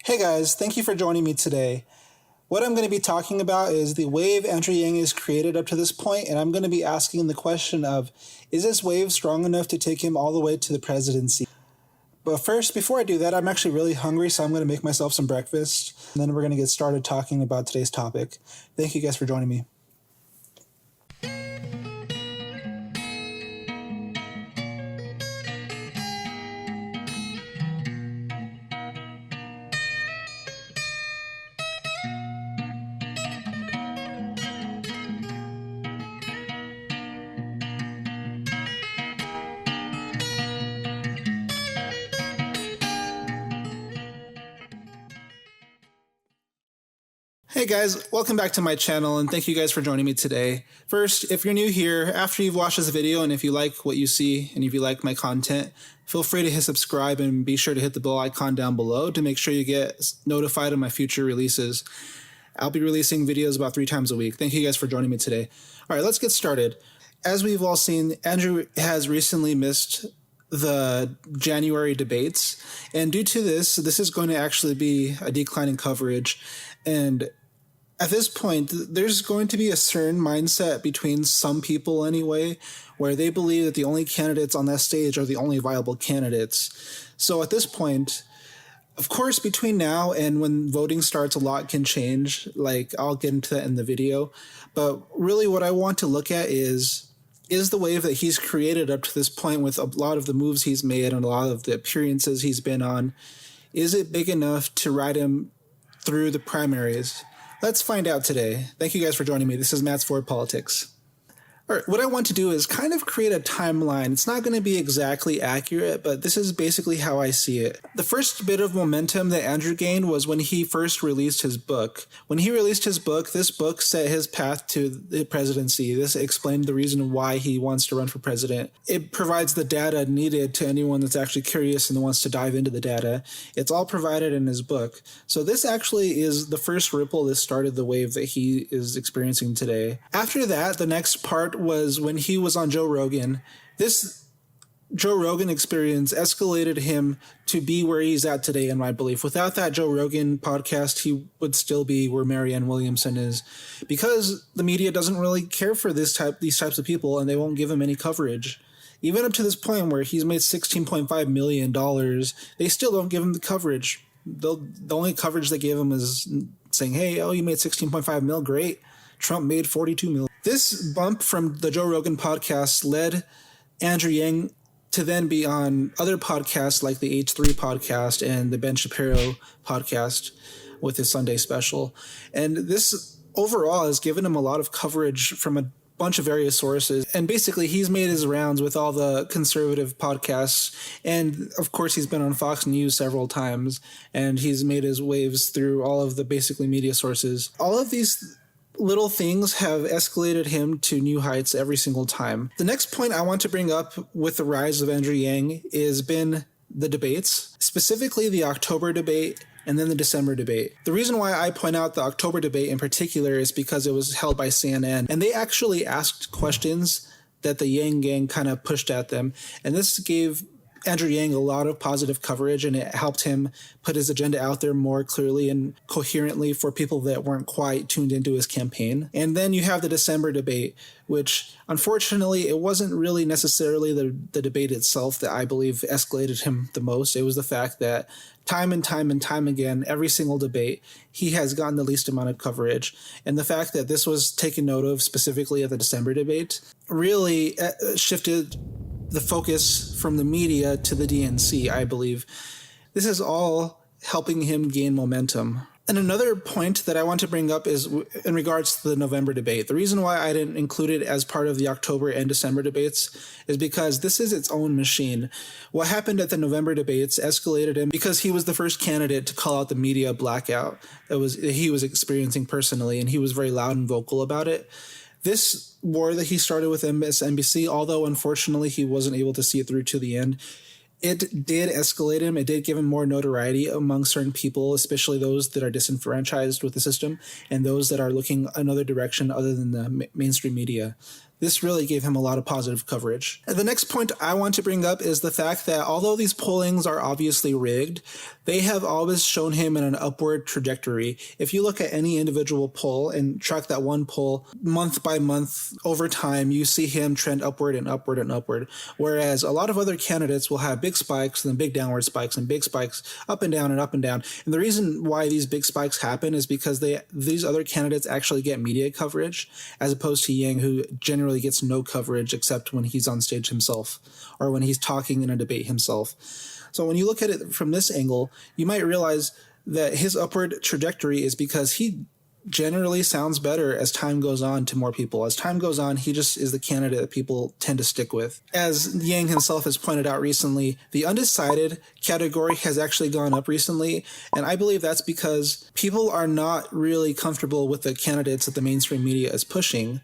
Hey guys, thank you for joining me today. What I'm going to be talking about is the wave Andrew Yang has created up to this point, and I'm going to be asking the question of, is this wave strong enough to take him all the way to the presidency? But first, before I do that, I'm actually really hungry, so I'm going to make myself some breakfast, and then we're going to get started talking about today's topic. Thank you guys for joining me. Hey guys, welcome back to my channel and thank you guys for joining me today. First, if you're new here, after you've watched this video and if you like what you see and if you like my content, feel free to hit subscribe and be sure to hit the bell icon down below to make sure you get notified of my future releases. I'll be releasing videos about 3 times a week. Thank you guys for joining me today. All right, let's get started. As we've all seen, Andrew has recently missed the January debates, and due to this is going to actually be a decline in coverage. And at this point, there's going to be a certain mindset between some people anyway, where they believe that the only candidates on that stage are the only viable candidates. So at this point, of course, between now and when voting starts, a lot can change. Like, I'll get into that in the video. But really what I want to look at is the wave that he's created up to this point with a lot of the moves he's made and a lot of the appearances he's been on, is it big enough to ride him through the primaries? Let's find out today. Thank you guys for joining me. This is Matt's Forward Politics. All right, what I want to do is kind of create a timeline. It's not going to be exactly accurate, but this is basically how I see it. The first bit of momentum that Andrew gained was when he first released his book. When he released his book, this book set his path to the presidency. This explained the reason why he wants to run for president. It provides the data needed to anyone that's actually curious and wants to dive into the data. It's all provided in his book. So this actually is the first ripple that started the wave that he is experiencing today. After that, the next part was when he was on Joe Rogan. This Joe Rogan experience escalated him to be where he's at today, in my belief. Without that Joe Rogan podcast, he would still be where Marianne Williamson is, because the media doesn't really care for these types of people, and they won't give him any coverage. Even up to this point where he's made $16.5 million, they still don't give him the coverage. The only coverage they give him is saying, hey, oh, you made 16.5 mil, great. Trump made 42 million. This bump from the Joe Rogan podcast led Andrew Yang to then be on other podcasts like the H3 podcast and the Ben Shapiro podcast with his Sunday special. And this overall has given him a lot of coverage from a bunch of various sources. And basically, he's made his rounds with all the conservative podcasts. And of course, he's been on Fox News several times, and he's made his waves through all of the basically media sources. All of these little things have escalated him to new heights every single time. The next point I want to bring up with the rise of Andrew Yang has been the debates, specifically the October debate and then the December debate. The reason why I point out the October debate in particular is because it was held by CNN, and they actually asked questions that the Yang gang kind of pushed at them, and this gave Andrew Yang a lot of positive coverage, and it helped him put his agenda out there more clearly and coherently for people that weren't quite tuned into his campaign. And then you have the December debate, which unfortunately it wasn't really necessarily the debate itself that I believe escalated him the most. It was the fact that time and time again, every single debate, he has gotten the least amount of coverage. And the fact that this was taken note of specifically at the December debate really shifted the focus from the media to the DNC, I believe. This is all helping him gain momentum. And another point that I want to bring up is in regards to the November debate. The reason why I didn't include it as part of the October and December debates is because this is its own machine. What happened at the November debates escalated him because he was the first candidate to call out the media blackout that he was experiencing personally, and he was very loud and vocal about it. This war that he started with MSNBC, although unfortunately he wasn't able to see it through to the end, it did escalate him. It did give him more notoriety among certain people, especially those that are disenfranchised with the system and those that are looking another direction other than the mainstream media. This really gave him a lot of positive coverage. And the next point I want to bring up is the fact that although these pollings are obviously rigged, they have always shown him in an upward trajectory. If you look at any individual poll and track that one poll month by month over time, you see him trend upward and upward and upward. Whereas a lot of other candidates will have big spikes and then big downward spikes and big spikes up and down and up and down. And the reason why these big spikes happen is because these other candidates actually get media coverage, as opposed to Yang, who generally gets no coverage except when he's on stage himself or when he's talking in a debate himself. So when you look at it from this angle, you might realize that his upward trajectory is because he generally sounds better as time goes on to more people. As time goes on, he just is the candidate that people tend to stick with. As Yang himself has pointed out recently, the undecided category has actually gone up recently, and I believe that's because people are not really comfortable with the candidates that the mainstream media is pushing.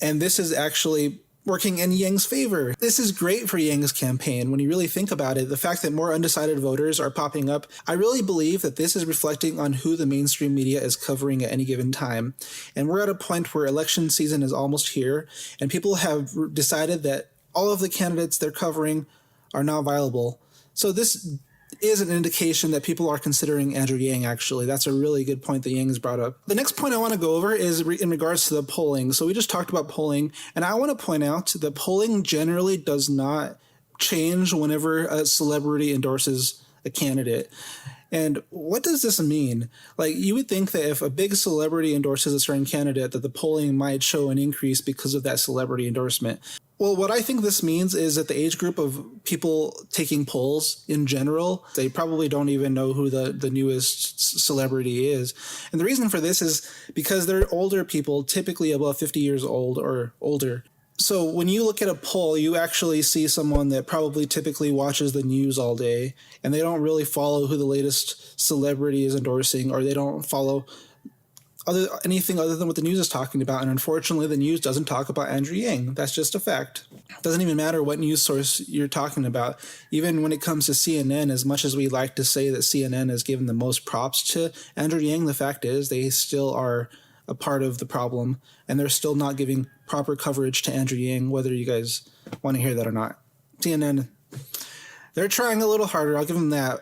And this is actually working in Yang's favor. This is great for Yang's campaign. When you really think about it, the fact that more undecided voters are popping up, I really believe that this is reflecting on who the mainstream media is covering at any given time. And we're at a point where election season is almost here, and people have decided that all of the candidates they're covering are not viable. So this is an indication that people are considering Andrew Yang, actually. That's a really good point that Yang has brought up. The next point I want to go over is in regards to the polling. So we just talked about polling, and I want to point out that polling generally does not change whenever a celebrity endorses a candidate. And what does this mean? Like, you would think that if a big celebrity endorses a certain candidate, that the polling might show an increase because of that celebrity endorsement. Well, what I think this means is that the age group of people taking polls in general, they probably don't even know who the newest celebrity is. And the reason for this is because they're older people, typically above 50 years old or older. So when you look at a poll, you actually see someone that probably typically watches the news all day, and they don't really follow who the latest celebrity is endorsing, or they don't follow anything other than what the news is talking about. And unfortunately, the news doesn't talk about Andrew Yang. That's just a fact. It doesn't even matter what news source you're talking about. Even when it comes to CNN, as much as we like to say that CNN has given the most props to Andrew Yang, the fact is they still are a part of the problem, and they're still not giving proper coverage to Andrew Yang, whether you guys want to hear that or not. CNN, they're trying a little harder, I'll give them that.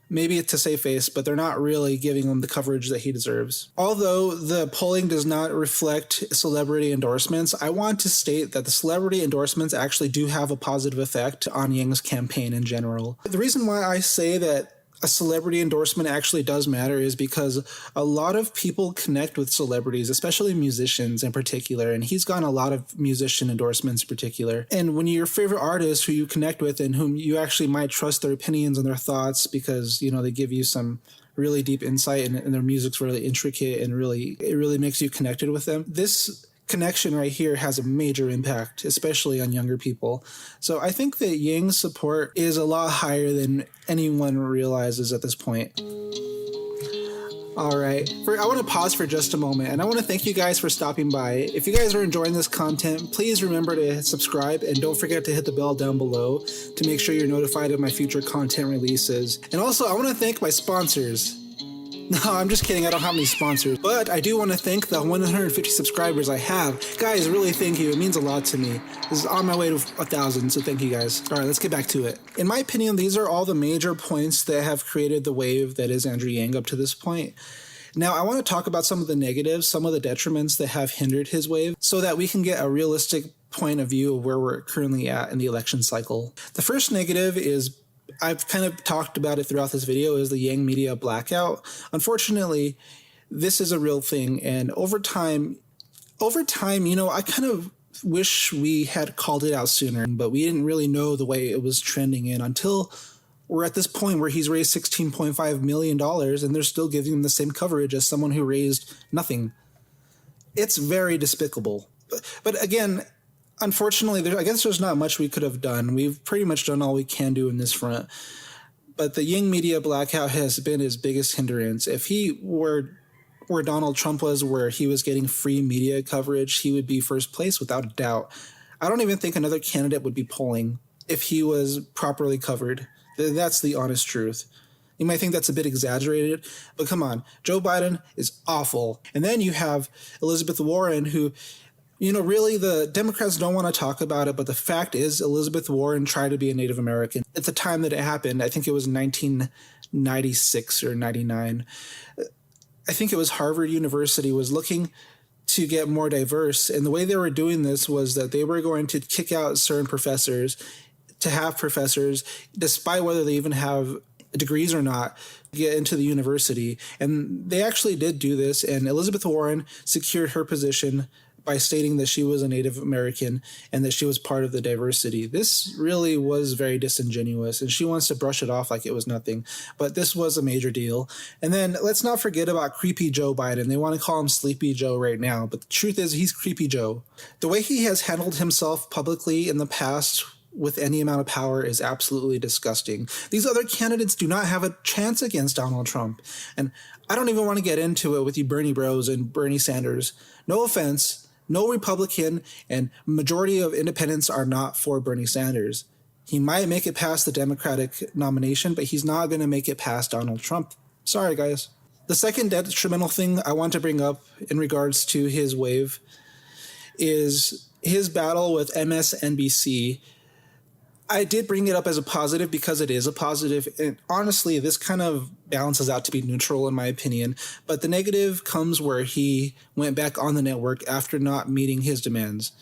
Maybe to save face, but they're not really giving him the coverage that he deserves. Although the polling does not reflect celebrity endorsements, I want to state that the celebrity endorsements actually do have a positive effect on Yang's campaign in general. The reason why I say that a celebrity endorsement actually does matter is because a lot of people connect with celebrities, especially musicians in particular, and he's gotten a lot of musician endorsements in particular. And when your favorite artist who you connect with and whom you actually might trust their opinions and their thoughts because, you know, they give you some really deep insight and their music's really intricate and it really makes you connected with them. This connection right here has a major impact, especially on younger people. So I think that Yang's support is a lot higher than anyone realizes at this point. All right, I want to pause for just a moment, and I want to thank you guys for stopping by. If you guys are enjoying this content, please remember to subscribe, and don't forget to hit the bell down below to make sure you're notified of my future content releases. And also, I want to thank my sponsors. No, I'm just kidding. I don't have any sponsors. But I do want to thank the 150 subscribers I have. Guys, really thank you. It means a lot to me. This is on my way to 1,000, so thank you guys. All right, let's get back to it. In my opinion, these are all the major points that have created the wave that is Andrew Yang up to this point. Now, I want to talk about some of the negatives, some of the detriments that have hindered his wave, so that we can get a realistic point of view of where we're currently at in the election cycle. The first negative is, I've kind of talked about it throughout this video, is the Yang media blackout. Unfortunately, this is a real thing, and over time, you know, I kind of wish we had called it out sooner, but we didn't really know the way it was trending in until we're at this point where he's raised $16.5 million and they're still giving him the same coverage as someone who raised nothing. It's very despicable. But again, unfortunately, I guess there's not much we could have done. We've pretty much done all we can do in this front. But the Yang media blackout has been his biggest hindrance. If he were where Donald Trump was, where he was getting free media coverage, he would be first place without a doubt. I don't even think another candidate would be polling if he was properly covered. That's the honest truth. You might think that's a bit exaggerated, but come on. Joe Biden is awful. And then you have Elizabeth Warren, who, Really, the Democrats don't want to talk about it, but the fact is Elizabeth Warren tried to be a Native American. At the time that it happened, I think it was 1996 or 99, I think it was Harvard University was looking to get more diverse. And the way they were doing this was that they were going to kick out certain professors to have professors, despite whether they even have degrees or not, get into the university. And they actually did do this. And Elizabeth Warren secured her position by stating that she was a Native American and that she was part of the diversity. This really was very disingenuous, and she wants to brush it off like it was nothing. But this was a major deal. And then let's not forget about creepy Joe Biden. They want to call him Sleepy Joe right now, but the truth is he's creepy Joe. The way he has handled himself publicly in the past with any amount of power is absolutely disgusting. These other candidates do not have a chance against Donald Trump. And I don't even want to get into it with you Bernie bros and Bernie Sanders. No offense. No Republican and majority of independents are not for Bernie Sanders. He might make it past the Democratic nomination, but he's not going to make it past Donald Trump. Sorry, guys. The second detrimental thing I want to bring up in regards to his wave is his battle with MSNBC. I did bring it up as a positive because it is a positive. And honestly, this kind of balances out to be neutral in my opinion. But the negative comes where he went back on the network after not meeting his demands.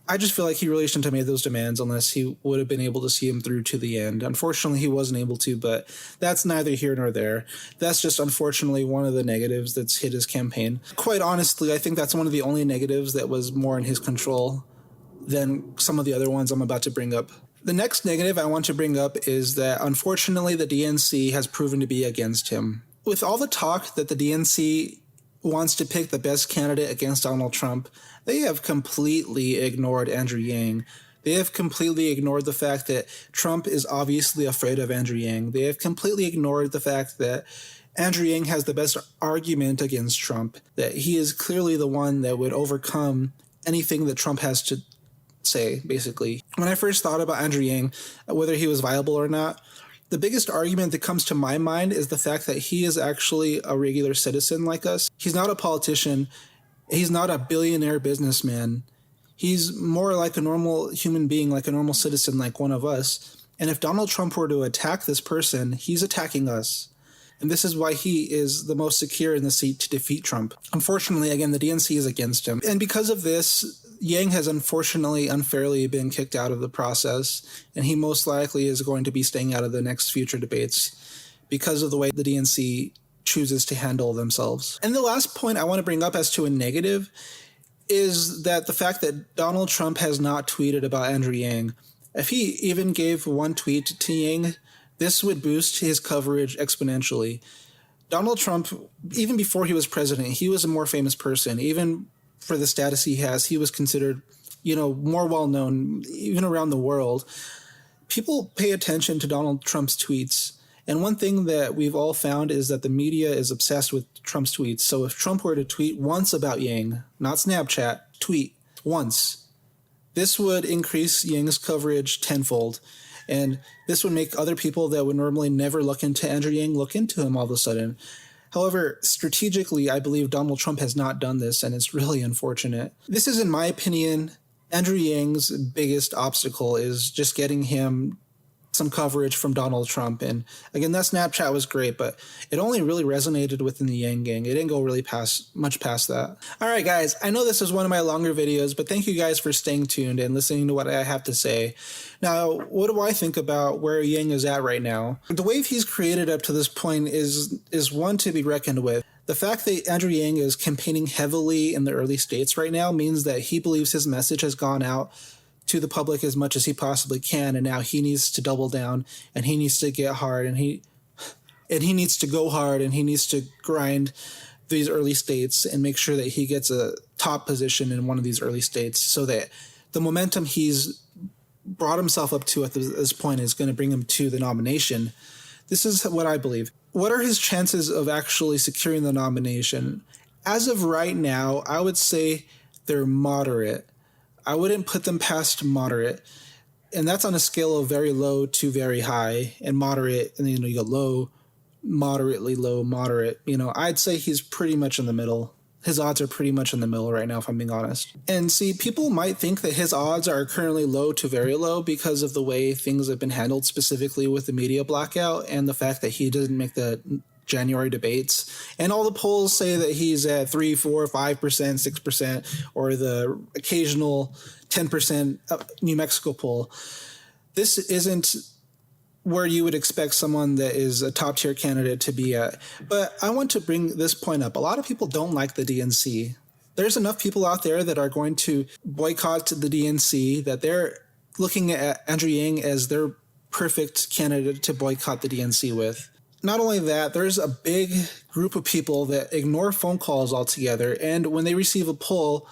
I just feel like he really shouldn't have made those demands unless he would have been able to see him through to the end. Unfortunately, he wasn't able to, but that's neither here nor there. That's just unfortunately one of the negatives that's hit his campaign. Quite honestly, I think that's one of the only negatives that was more in his control than some of the other ones I'm about to bring up. The next negative I want to bring up is that unfortunately the DNC has proven to be against him. With all the talk that the DNC wants to pick the best candidate against Donald Trump, they have completely ignored Andrew Yang. They have completely ignored the fact that Trump is obviously afraid of Andrew Yang. They have completely ignored the fact that Andrew Yang has the best argument against Trump, that he is clearly the one that would overcome anything that Trump has to say, basically. When I first thought about Andrew Yang, whether he was viable or not, the biggest argument that comes to my mind is the fact that he is actually a regular citizen like us. He's not a politician. He's not a billionaire businessman. He's more like a normal human being, like a normal citizen, like one of us. And if Donald Trump were to attack this person, he's attacking us. And this is why he is the most secure in the seat to defeat Trump. Unfortunately, again, the DNC is against him. And because of this, Yang has unfortunately unfairly been kicked out of the process, and he most likely is going to be staying out of the next future debates because of the way the DNC chooses to handle themselves. And the last point I want to bring up as to a negative is that the fact that Donald Trump has not tweeted about Andrew Yang. If he even gave one tweet to Yang, this would boost his coverage exponentially. Donald Trump, even before he was president, he was a more famous person. Even for the status he has, he was considered, more well-known, even around the world. People pay attention to Donald Trump's tweets. And one thing that we've all found is that the media is obsessed with Trump's tweets. So if Trump were to tweet once about Yang, not Snapchat, tweet once, this would increase Yang's coverage tenfold. And this would make other people that would normally never look into Andrew Yang look into him all of a sudden. However, strategically, I believe Donald Trump has not done this, and it's really unfortunate. This is, in my opinion, Andrew Yang's biggest obstacle is just getting him some coverage from Donald Trump. And again, that Snapchat was great, but it only really resonated within the Yang gang. It didn't go really much past that. All right, guys, I know this is one of my longer videos, but thank you guys for staying tuned and listening to what I have to say. Now, what do I think about where Yang is at right now? The wave he's created up to this point is one to be reckoned with. The fact that Andrew Yang is campaigning heavily in the early states right now means that he believes his message has gone out to the public as much as he possibly can, and now he needs to double down, and he needs to get hard, and he needs to go hard, and he needs to grind these early states and make sure that he gets a top position in one of these early states so that the momentum he's brought himself up to at this point is going to bring him to the nomination. This is what I believe. What are his chances of actually securing the nomination? As of right now, I would say they're moderate. I wouldn't put them past moderate. And that's on a scale of very low to very high, and moderate, and then you go low, moderately low, moderate. I'd say he's pretty much in the middle. his odds are pretty much in the middle right now, if I'm being honest. And see, people might think that his odds are currently low to very low because of the way things have been handled, specifically with the media blackout and the fact that he didn't make the January debates. And all the polls say that he's at 3, 4, 5%, 6%, or the occasional 10% New Mexico poll. This isn't where you would expect someone that is a top tier candidate to be at. But I want to bring this point up. A lot of people don't like the DNC. There's enough people out there that are going to boycott the DNC that they're looking at Andrew Yang as their perfect candidate to boycott the DNC with. Not only that, there's a big group of people that ignore phone calls altogether. And when they receive a poll,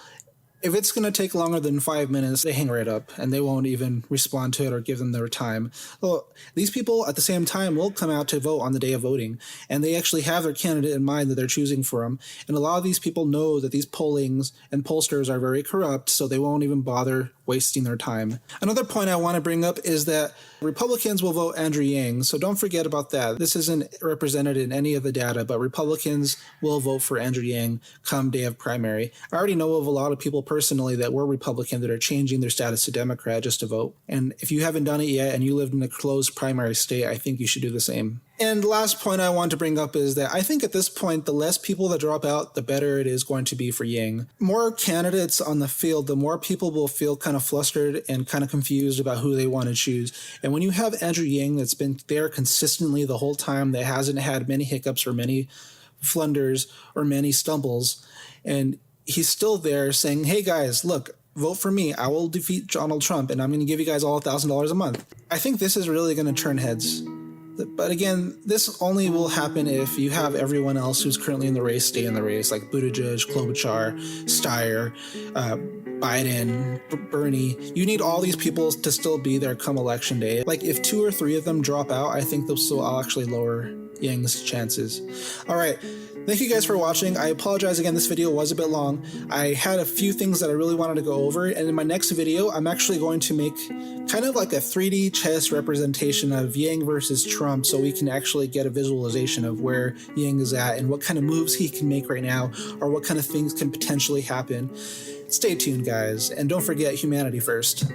if it's going to take longer than 5 minutes, they hang right up and they won't even respond to it or give them their time. Well, these people at the same time will come out to vote on the day of voting, and they actually have their candidate in mind that they're choosing for them. And a lot of these people know that these pollings and pollsters are very corrupt, so they won't even bother wasting their time. Another point I want to bring up is that Republicans will vote Andrew Yang, so don't forget about that. This isn't represented in any of the data, but Republicans will vote for Andrew Yang come day of primary. I already know of a lot of people personally that were Republican that are changing their status to Democrat just to vote. And if you haven't done it yet and you lived in a closed primary state, I think you should do the same. And the last point I want to bring up is that I think at this point, the less people that drop out, the better it is going to be for Yang. More candidates on the field, the more people will feel kind of flustered and kind of confused about who they want to choose. And when you have Andrew Yang that's been there consistently the whole time, that hasn't had many hiccups or many flunders or many stumbles, and he's still there saying, hey guys, look, vote for me. I will defeat Donald Trump and I'm going to give you guys all $1,000 a month. I think this is really going to turn heads. But again, this only will happen if you have everyone else who's currently in the race stay in the race, like Buttigieg, Klobuchar, Steyer, Biden, Bernie. You need all these people to still be there come election day. Like if 2 or 3 of them drop out, I think they'll still actually lower Yang's chances. All right. Thank you guys for watching. I apologize again, this video was a bit long. I had a few things that I really wanted to go over, and in my next video, I'm actually going to make kind of like a 3D chess representation of Yang versus Trump so we can actually get a visualization of where Yang is at and what kind of moves he can make right now or what kind of things can potentially happen. Stay tuned, guys, and don't forget humanity first.